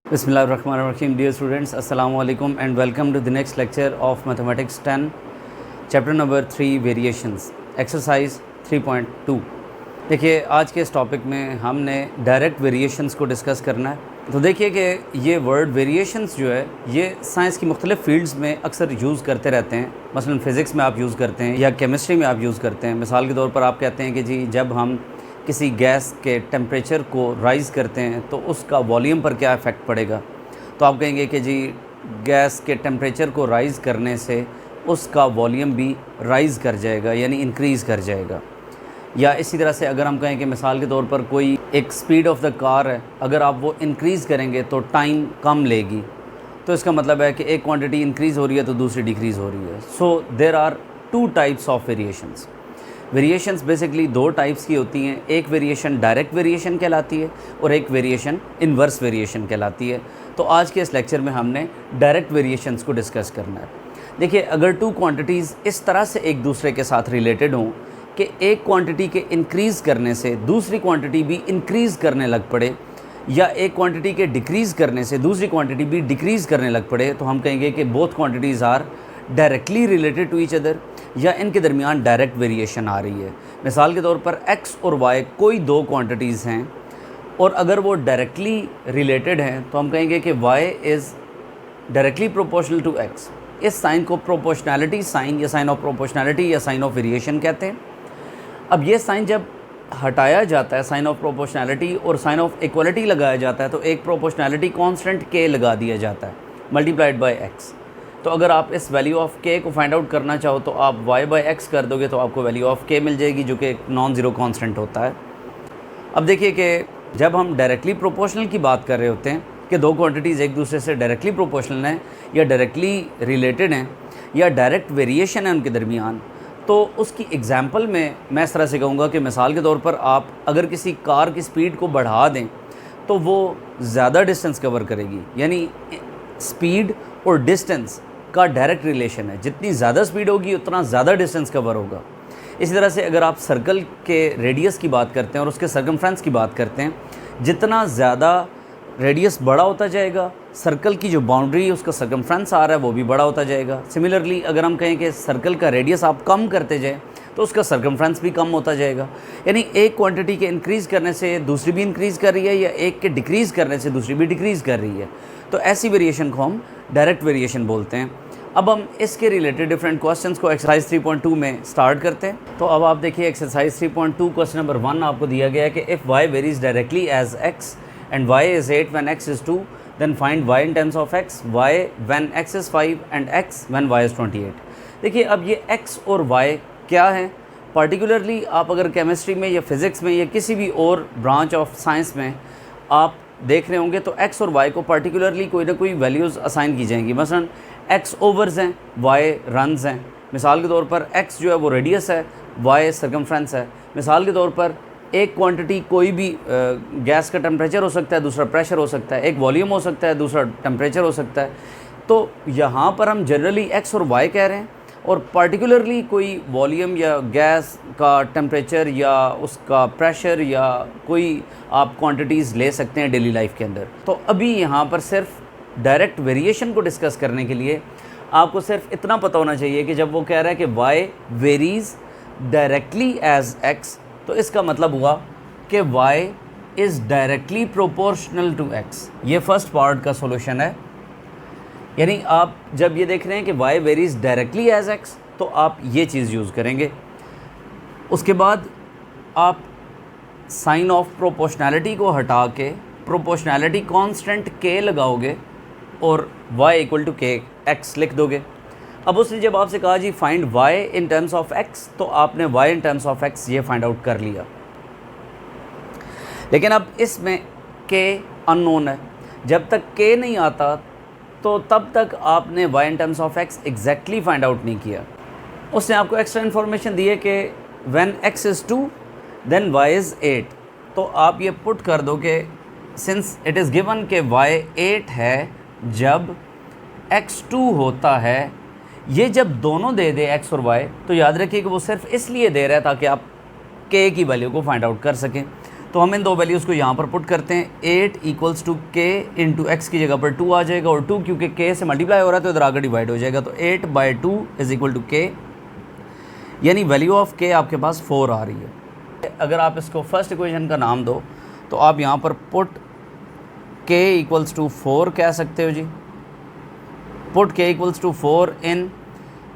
Bismillahirrahmanirrahim. Dear students, Assalamu alaikum and welcome to the next lecture of Mathematics 10, chapter number 3 Variations, exercise 3.2. देखिए आज के इस topic में हमने डायरेक्ट वेरिएशंस को डिस्कस करना है। तो देखिए कि ये वर्ड वेरिएशंस जो है ये साइंस की मुख्तलिफ़ फील्ड्स में अक्सर यूज़ करते रहते हैं। मसलन फ़िज़िक्स में आप यूज़ करते हैं या केमिस्ट्री में आप यूज़ करते हैं। मिसाल के तौर पर आप कहते हैं कि जी जब हम किसी गैस के टेम्परेचर को राइज़ करते हैं तो उसका वॉल्यूम पर क्या इफ़ेक्ट पड़ेगा। तो आप कहेंगे कि जी गैस के टेम्परेचर को राइज़ करने से उसका वॉल्यूम भी राइज़ कर जाएगा, यानी इंक्रीज़ कर जाएगा। या इसी तरह से अगर हम कहें कि मिसाल के तौर पर कोई एक स्पीड ऑफ द कार है, अगर आप वो इंक्रीज़ करेंगे तो टाइम कम लेगी, तो इसका मतलब है कि एक क्वांटिटी इंक्रीज़ हो रही है तो दूसरी डिक्रीज़ हो रही है। So there are two types of variations. Variations basically दो टाइप्स की होती हैं। एक वेरिएशन डायरेक्ट वेरिएशन कहलाती है और एक वेरिएशन इन्वर्स वेरिएशन कहलाती है। तो आज के इस लेक्चर में हमने डायरेक्ट वेरिएशंस को डिस्कस करना है। देखिए अगर टू क्वांटिटीज़ इस तरह से एक दूसरे के साथ रिलेटेड हों कि एक क्वांटिटी के इंक्रीज़ करने से दूसरी क्वांटिटी भी इंक्रीज़ करने लग पड़े, या एक क्वांटिटी के डिक्रीज़ करने से दूसरी क्वांटिटी भी डिक्रीज़ करने लग पड़े, तो हम कहेंगे कि both quantities are directly related to each other, या इनके दरमियान डायरेक्ट वेरिएशन आ रही है। मिसाल के तौर पर x और y कोई दो क्वांटिटीज़ हैं और अगर वो डायरेक्टली रिलेटेड हैं तो हम कहेंगे कि y is directly proportional to x। इस साइन को प्रोपोर्शनैलिटी साइन या साइन ऑफ प्रोपोर्शनैलिटी या साइन ऑफ वेरिएशन कहते हैं। अब ये साइन जब हटाया जाता है, साइन ऑफ प्रोपोर्शनैलिटी और साइन ऑफ इक्वलिटी लगाया जाता है, तो एक प्रोपोर्शनैलिटी कांस्टेंट k लगा दिया जाता है मल्टीप्लाइड बाय x। तो अगर आप इस वैल्यू ऑफ k को फाइंड आउट करना चाहो तो आप y बाई x कर दोगे तो आपको वैल्यू ऑफ k मिल जाएगी, जो कि एक नॉन ज़ीरो कांस्टेंट होता है। अब देखिए कि जब हम डायरेक्टली प्रोपोर्शनल की बात कर रहे होते हैं कि दो क्वांटिटीज़ एक दूसरे से डायरेक्टली प्रोपोर्शनल हैं या डायरेक्टली रिलेटेड हैं या डायरेक्ट वेरिएशन है उनके दरमियान, तो उसकी एग्जांपल में मैं इस तरह से कहूँगा कि मिसाल के तौर पर आप अगर किसी कार की स्पीड को बढ़ा दें तो वो ज़्यादा डिस्टेंस कवर करेगी, यानी स्पीड और डिस्टेंस का डायरेक्ट रिलेशन है। जितनी ज़्यादा स्पीड होगी उतना ज़्यादा डिस्टेंस कवर होगा। इसी तरह से अगर आप सर्कल के रेडियस की बात करते हैं और उसके सर्कमफ्रेंस की बात करते हैं, जितना ज़्यादा रेडियस बड़ा होता जाएगा, सर्कल की जो बाउंड्री उसका सर्कमफ्रेंस आ रहा है वो भी बड़ा होता जाएगा। सिमिलरली अगर हम कहें कि सर्कल का रेडियस आप कम करते जाएँ तो उसका सर्कमफ्रेंस भी कम होता जाएगा। यानी एक क्वांटिटी के इंक्रीज़ करने से दूसरी भी इंक्रीज़ कर रही है या एक के डिक्रीज़ करने से दूसरी भी डिक्रीज़ कर रही है। तो ऐसी वेरिएशन को हम डायरेक्ट वेरिएशन बोलते हैं। अब हम इसके रिलेटेड डिफरेंट क्वेश्चंस को एक्सरसाइज 3.2 में स्टार्ट करते हैं। तो अब आप देखिए एक्सरसाइज 3.2 क्वेश्चन नंबर 1 आपको दिया गया है कि if y varies directly as x and y is 8 when x is 2 then find y in terms of x, y when x is 5 and x when y is 28। देखिए अब ये x और y क्या है। पर्टिकुलरली आप अगर chemistry में या फिज़िक्स में या किसी भी और ब्रांच ऑफ साइंस में आप देख रहे होंगे तो x और y को पर्टिकुलरली कोई ना कोई वैल्यूज़ असाइन की जाएंगी। मसलन x ओवर्स हैं, y रन्स हैं। मिसाल के तौर पर x जो है वो रेडियस है, y सर्कमफ्रेंस है। मिसाल के तौर पर एक क्वांटिटी कोई भी गैस का टेम्परेचर हो सकता है, दूसरा प्रेशर हो सकता है, एक वॉल्यूम हो सकता है, दूसरा टेम्परेचर हो सकता है। तो यहाँ पर हम जनरली x और y कह रहे हैं और पर्टिकुलरली कोई वॉल्यूम या गैस का टेम्परेचर या उसका प्रेशर या कोई आप क्वांटिटीज़ ले सकते हैं डेली लाइफ के अंदर। तो अभी यहाँ पर सिर्फ डायरेक्ट वेरिएशन को डिस्कस करने के लिए आपको सिर्फ इतना पता होना चाहिए कि जब वो कह रहा है कि y varies directly as x, तो इसका मतलब हुआ कि y is directly proportional to x। ये फर्स्ट पार्ट का सॉल्यूशन है। यानी आप जब ये देख रहे हैं कि y varies directly as x तो आप ये चीज़ यूज़ करेंगे। उसके बाद आप साइन ऑफ प्रोपोर्शनैलिटी को हटा के प्रोपोर्शनैलिटी कांस्टेंट k लगाओगे और y equal to k x लिख दोगे। अब उसने जब आपसे कहा जी find y in terms of x, तो आपने y in terms of x ये फाइंड आउट कर लिया। लेकिन अब इसमें k अननोन है। जब तक k नहीं आता तो तब तक आपने y in terms of x exactly find out नहीं किया। उसने आपको एक्स्ट्रा इन्फॉर्मेशन दी है कि when x is 2 then y is 8। तो आप ये पुट कर दो कि सिंस इट इज़ गिवन के y 8 है जब x 2 होता है, ये जब दोनों दे दे x और y तो याद रखिए कि वो सिर्फ इसलिए दे रहा है ताकि आप k की वैल्यू को फाइंड आउट कर सकें। तो हम इन दो वैल्यूज़ को यहाँ पर पुट करते हैं। 8 इक्वल्स टू के इंटू एक्स की जगह पर 2 आ जाएगा, और 2 क्योंकि के से मल्टीप्लाई हो रहा है तो इधर आगे डिवाइड हो जाएगा। तो 8/2 इज़ इक्वल टू के, यानी वैल्यू ऑफ के आपके पास 4 आ रही है। अगर आप इसको फर्स्ट इक्वेशन का नाम दो तो आप यहाँ पर पुट के इक्वल्स टू 4 कह सकते हो जी। Put k equals to 4 in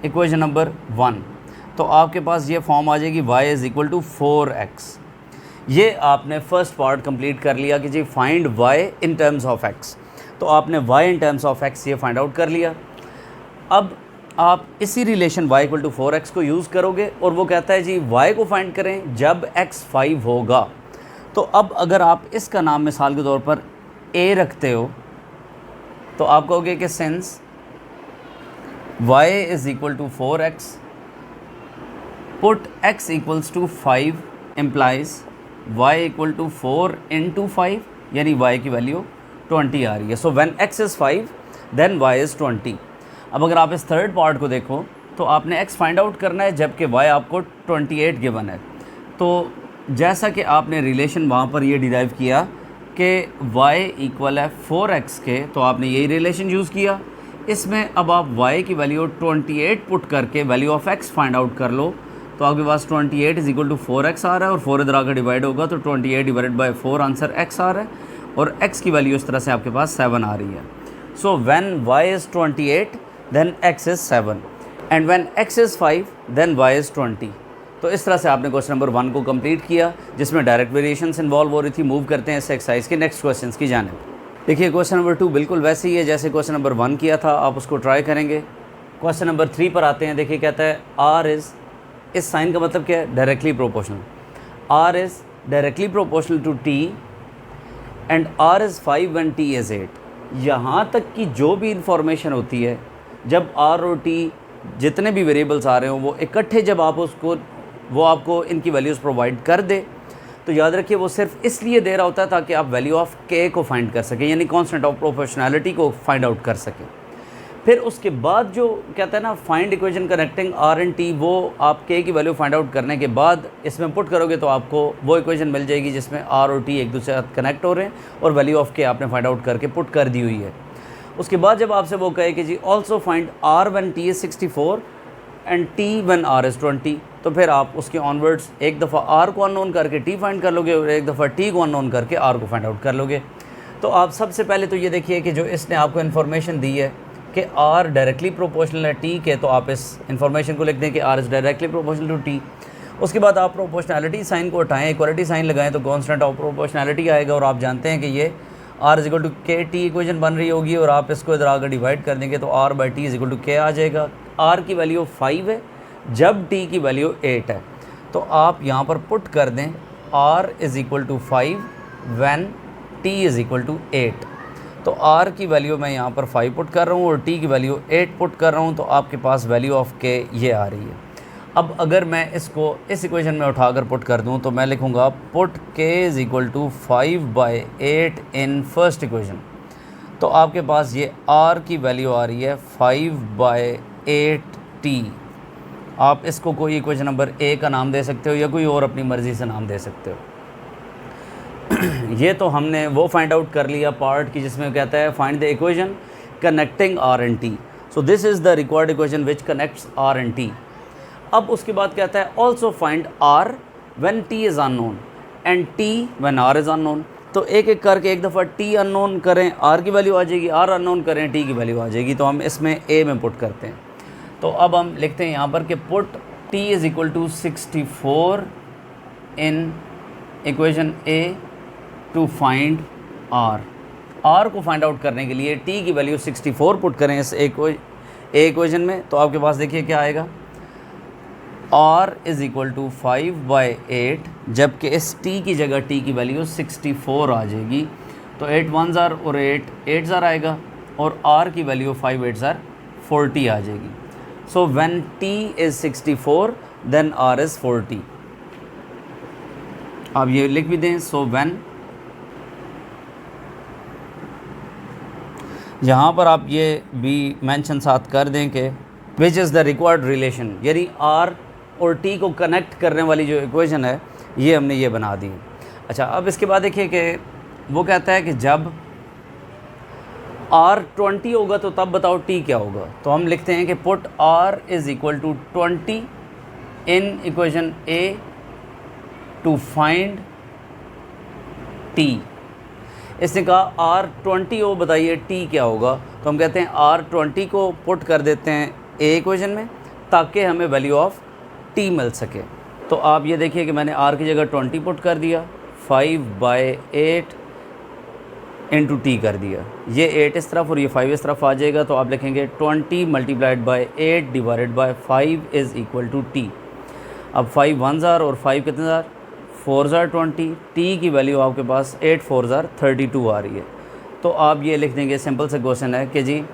equation number 1, तो आपके पास ये फॉर्म आ जाएगी y is equal to 4x। ये आपने फर्स्ट पार्ट कंप्लीट कर लिया कि जी find y in terms of x। तो आपने y in terms of x ये फाइंड आउट कर लिया। अब आप इसी relation y equal to 4x को यूज़ करोगे, और वो कहता है जी y को फाइंड करें जब x 5 होगा। तो अब अगर आप इसका नाम मिसाल के तौर पर a रखते हो तो आप कहोगे कि since y is equal to 4x put x equals to 5 implies y equal to 4 into 5, यानी y की वैल्यू 20 आ रही है। So when x is 5 then y is 20। अब अगर आप इस थर्ड पार्ट को देखो तो आपने x फाइंड आउट करना है जबकि y आपको 28 गिवन है। तो जैसा कि आपने रिलेशन वहाँ पर ये डिराइव किया कि y इक्वल है 4x के, तो आपने यही रिलेशन यूज़ किया। इसमें अब आप y की वैल्यू 28 पुट करके value of x find out कर लो, तो आपके पास 28 इज़ इक्वल टू 4x आ रहा है, और 4 इधर आकर डिवाइड होगा तो 28 डिवाइडेड बाय 4 आंसर x आ रहा है, और x की वैल्यू इस तरह से आपके पास 7 आ रही है। So when y is 28 then x is 7, and when x is 5 then y is 20। तो इस तरह से आपने क्वेश्चन नंबर 1 को कंप्लीट किया, जिसमें डायरेक्ट वेरिएशंस इन्वॉल्व हो रही थी। मूव करते हैं इस एक्सरसाइज के नेक्स्ट क्वेश्चन की जानिब। देखिए क्वेश्चन नंबर 2 बिल्कुल वैसे ही है जैसे क्वेश्चन नंबर 1 किया था, आप उसको ट्राई करेंगे। क्वेश्चन नंबर 3 पर आते हैं। देखिए कहता है r इज़, इस साइन का मतलब क्या है? Directly proportional. r is directly proportional to t and r is 5 when t is 8। यहाँ तक की जो भी इंफॉर्मेशन होती है, जब r और t जितने भी वेरिएबल्स आ रहे हो वो इकट्ठे जब आप उसको वो आपको इनकी वैल्यूज़ प्रोवाइड कर दे, तो याद रखिए वो सिर्फ इसलिए दे रहा होता है ताकि आप वैल्यू ऑफ k को फाइंड कर सकें, यानी कांस्टेंट ऑफ प्रोपोर्शनैलिटी को फाइंड आउट कर सकें। फिर उसके बाद जो कहता है ना find equation connecting r and t, वो आप k की वैल्यू फाइंड आउट करने के बाद इसमें पुट करोगे तो आपको वो इक्वेशन मिल जाएगी जिसमें r और t एक दूसरे के साथ कनेक्ट हो रहे हैं और वैल्यू ऑफ k आपने फाइंड आउट करके पुट कर दी हुई है। उसके बाद जब आपसे वो कहे कि जी also find r when t is 64 and t when r is 20, तो फिर आप उसके ऑनवर्ड्स एक दफ़ा r को अननोन करके t फाइंड कर लोगे, और एक दफ़ा t को अननोन करके r को फाइंड आउट कर लोगे। तो आप सबसे पहले तो ये देखिए कि जो इसने आपको इन्फॉर्मेशन दी है कि r डायरेक्टली प्रोपोर्शनल है t के, तो आप इस इन्फॉर्मेशन को लिख दें कि r is directly proportional to t। उसके बाद आप प्रोपोर्शनैलिटी साइन को हटाएं, इक्वालिटी साइन लगाएं तो कांस्टेंट ऑफ प्रोपोर्शनैलिटी आएगा, और आप जानते हैं कि ये r is equal to k T equation बन रही होगी, और आप इसको इधर आकर डिवाइड कर देंगे तो r by t is equal to k आ जाएगा। r की वैल्यू 5 है जब t की वैल्यू 8 है, तो आप यहाँ पर पुट कर दें r is equal to 5 when t is equal to 8। तो r की वैल्यू मैं यहाँ पर 5 पुट कर रहा हूँ और t की वैल्यू 8 पुट कर रहा हूँ, तो आपके पास वैल्यू ऑफ k ये आ रही है। अब अगर मैं इसको इस इक्वेशन में उठाकर पुट कर दूँ तो मैं लिखूँगा put k is equal to 5/8 in first equation, तो आपके पास ये r की वैल्यू आ रही है 5/8t। आप इसको कोई इक्वेशन नंबर a का नाम दे सकते हो या कोई और अपनी मर्ज़ी से नाम दे सकते हो। ये तो हमने वो फाइंड आउट कर लिया पार्ट की जिसमें कहता है find the equation connecting r and t। So this is the required equation which connects r and t। अब उसके बाद कहता है also find r when t is unknown and t when r is unknown. तो एक एक करके एक दफ़ा t अननोन करें, r की वैल्यू आ जाएगी, r अननोन करें, t की वैल्यू आ जाएगी। तो हम इसमें a में पुट करते हैं। तो अब हम लिखते हैं यहाँ पर कि put t is equal to 64 in equation a to find r को फाइंड आउट करने के लिए t की वैल्यू 64 पुट करें इस इक्वेशन में, तो आपके पास देखिए क्या आएगा, r इज़ इक्वल टू 5/8, जबकि इस t की जगह t की वैल्यू 64 आ जाएगी। तो 8 1 ज़ार और 8 ज़ार आएगा, और r की वैल्यू 5 8 ज़ार 40 आ जाएगी। So when t is 64 then r is 40। आप ये लिख भी दें। सो व्हेन, यहाँ पर आप ये भी मेंशन साथ कर दें कि which is the required relation, यानी r और t को कनेक्ट करने वाली जो इक्वेशन है ये हमने ये बना दी। अच्छा, अब इसके बाद देखिए कि वो कहता है कि जब R 20 होगा तो तब बताओ T क्या होगा। तो हम लिखते हैं कि put R is equal to 20 in equation A to find T। इसने कहा R 20 हो, बताइए T क्या होगा। तो हम कहते हैं R 20 को पुट कर देते हैं A इक्वेशन में ताकि हमें वैल्यू ऑफ T मिल सके। तो आप ये देखिए कि मैंने R की जगह 20 पुट कर दिया, 5/8 इंटू टी कर दिया। ये 8 इस तरफ और ये 5 इस तरफ आ जाएगा। तो आप लिखेंगे 20 multiplied by 8 divided by 5 is equal to t. अब 5 1 ज़ार और 5 कितने ज़ार, 4 ज़ार 20। टी की वैल्यू आपके पास 8 4 ज़ार 32 आ रही है। तो आप ये लिख देंगे, सिंपल सा क्वेश्चन है कि जी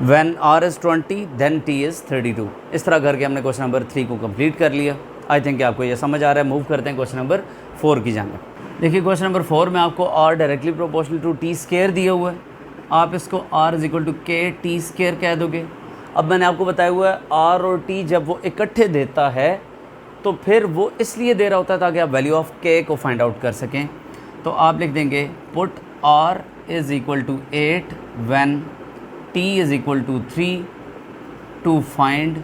when R is 20 then T is 32। इस तरह करके हमने क्वेश्चन नंबर 3 को कंप्लीट कर लिया। आई थिंक आपको ये समझ आ रहा है। मूव करते हैं क्वेश्चन नंबर 4 की जानिब। देखिए क्वेश्चन नंबर 4 में आपको R directly proportional to t square दिया हुआ है। आप इसको R is equal to k t square कह दोगे। अब मैंने आपको बताया हुआ है R और T जब वो इकट्ठे देता है तो फिर वो इसलिए दे रहा होता है ताकि आप वैल्यू ऑफ के को फाइंड आउट कर सकें। तो आप लिख देंगे put R is equal to 8 when T is equal to 3 to find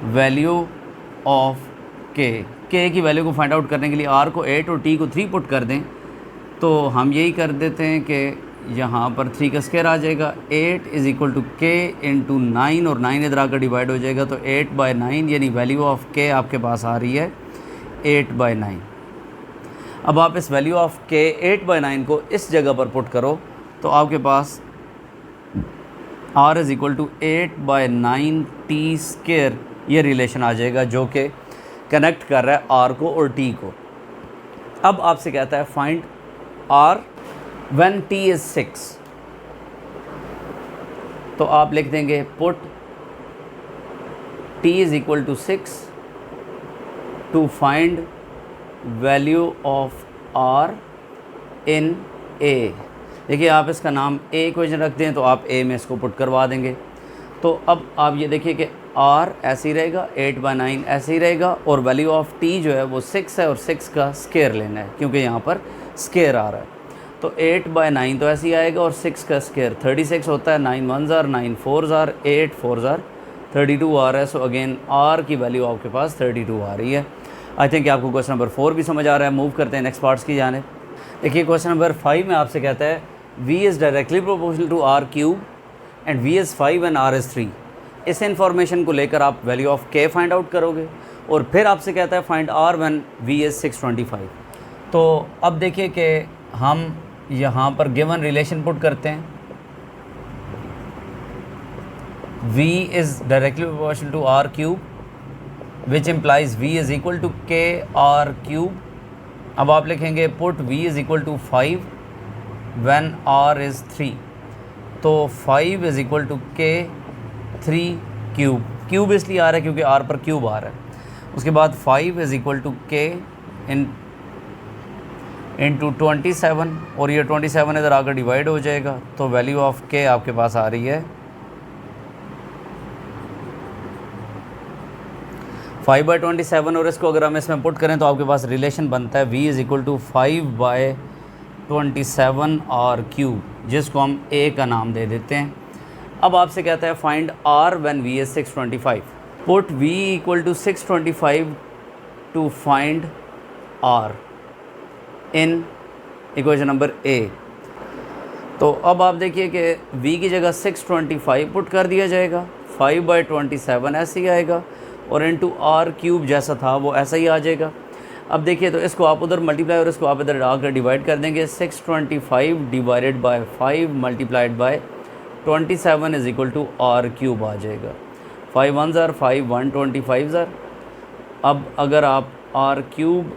value of k की वैल्यू को फाइंड आउट करने के लिए R को 8 और T को 3 पुट कर दें। तो हम यही कर देते हैं कि यहाँ पर 3 का स्क्वायर आ जाएगा। 8 इज़ इक्वल टू के इंटू 9 और 9 इधर आकर डिवाइड हो जाएगा। तो 8/9 यानी वैल्यू ऑफ के आपके पास आ रही है 8/9। अब आप इस वैल्यू ऑफ के 8/9 को इस जगह पर पुट करो तो आपके पास R is equal to 8/9 t square ये रिलेशन आ जाएगा जो कि कनेक्ट कर रहा है R को और T को। अब आपसे कहता है find R when T is 6। तो आप लिख देंगे put T is equal to 6 to find value of R in A। देखिए आप इसका नाम A इक्वेशन रख दें तो आप A में इसको पुट करवा देंगे। तो अब आप ये देखिए कि R ऐसे ही रहेगा, 8/9 ऐसे ही रहेगा और वैल्यू ऑफ T जो है वो 6 है और 6 का स्क्वायर लेना है क्योंकि यहाँ पर स्क्वायर आ रहा है। तो 8/9 तो ऐसे ही आएगा और 6 का स्क्वायर 36 होता है। 9 1 ज़ार 9 4 ज़ार 8 4 ज़ार 32 आ रहा है। सो अगेन R की वैल्यू आपके पास 32 आ रही है। आई थिंक आपको क्वेश्चन नंबर 4 भी समझ आ रहा है। मूव करते हैं नेक्स्ट पार्ट्स की जाने। देखिए क्वेश्चन नंबर 5 में आपसे कहता है V is directly proportional to R cube and V is 5 and R is 3। इस इन्फॉर्मेशन को लेकर आप value of k find out करोगे और फिर आपसे कहता है find R when V is 625। तो अब देखिए कि हम यहाँ पर गिवन रिलेशन पुट करते हैं। V is directly proportional to R cube which implies V is equal to k R cube. अब आप लिखेंगे put V is equal to 5 when R is 3। तो 5 इज़ इक्वल टू के 3 क्यूब। क्यूब इसलिए आ रहा है क्योंकि R पर क्यूब आ रहा है। उसके बाद 5 इज़ इक्वल टू के इंटू 27 और ये 27 इधर आकर डिवाइड हो जाएगा। तो वैल्यू ऑफ के आपके पास आ रही है 5/27 और इसको अगर हम इसमें पुट करें तो आपके पास रिलेशन बनता है V is equal to 5/27 R cube जिसको हम A का नाम दे देते हैं। अब आपसे कहता है find R when V is 625। Put V equal to 625 to find R in equation number A। तो अब आप देखिए कि V की जगह 625 पुट कर दिया जाएगा, 5/27 ऐसे ही आएगा और इंटू R क्यूब जैसा था वो ऐसा ही आ जाएगा। अब देखिए तो इसको आप उधर मल्टीप्लाई और इसको आप इधर आकर डिवाइड कर देंगे। 625 divided by 5 multiplied by 27 is equal to R cube आ जाएगा। 5 1 ज़ार 5 125 ज़ार। अब अगर आप R क्यूब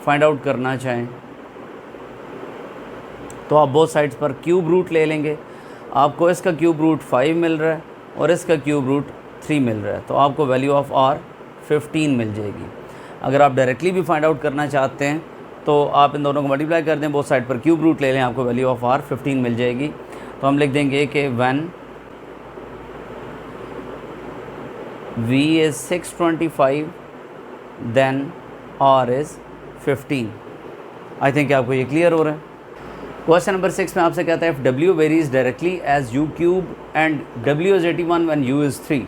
फाइंड आउट करना चाहें तो आप बोथ साइड्स पर क्यूब रूट ले लेंगे। आपको इसका क्यूब रूट 5 मिल रहा है और इसका क्यूब रूट 3 मिल रहा है। तो आपको वैल्यू ऑफ R 15 मिल जाएगी। अगर आप डायरेक्टली भी फाइंड आउट करना चाहते हैं तो आप इन दोनों को मल्टीप्लाई कर दें, बोथ साइड पर क्यूब रूट ले लें, आपको वैल्यू ऑफ R 15 मिल जाएगी। तो हम लिख देंगे कि when V is 625 then R is 15। I think आपको ये क्लियर हो रहा है। क्वेश्चन नंबर 6 में आपसे कहता है if W varies directly as U cube and W is 81 when U is 3,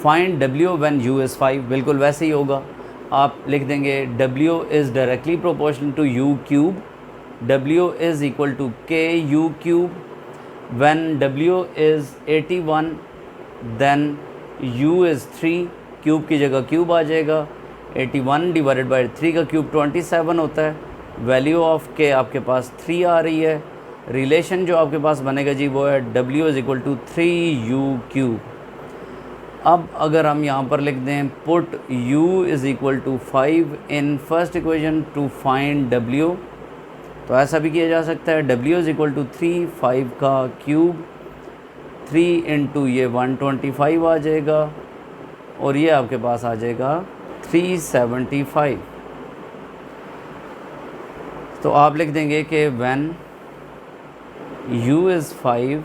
find W when U is 5। बिल्कुल वैसे ही होगा, आप लिख देंगे W is directly proportional to U cube, W is equal to K U cube, when W is 81 then U is 3, cube की जगह cube आ जाएगा, 81 डिवाइडेड बाई 3 का क्यूब 27 होता है, वैल्यू ऑफ के आपके पास 3 आ रही है। रिलेशन जो आपके पास बनेगा जी वो है W is equal to 3U cube. अब अगर हम यहाँ पर लिख दें put U is equal to 5 in first equation to find W, तो ऐसा भी किया जा सकता है। W इज़ इक्वल टू 3, 5 का क्यूब, 3 इंटू ये 125 आ जाएगा और ये आपके पास आ जाएगा 375। तो आप लिख देंगे कि when U is 5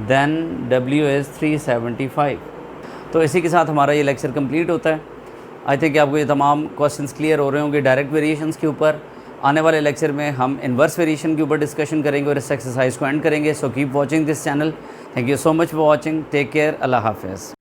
then W is 375। तो इसी के साथ हमारा ये लेक्चर कंप्लीट होता है। आई थिंक आपको ये तमाम क्वेश्चंस क्लियर हो रहे होंगे डायरेक्ट वेरिएशंस के ऊपर। आने वाले लेक्चर में हम इन्वर्स वेरिएशन के ऊपर डिस्कशन करेंगे और इस एक्सरसाइज को एंड करेंगे। So keep watching this channel. Thank you so much for watching. Take care. अल्लाह हाफिज़।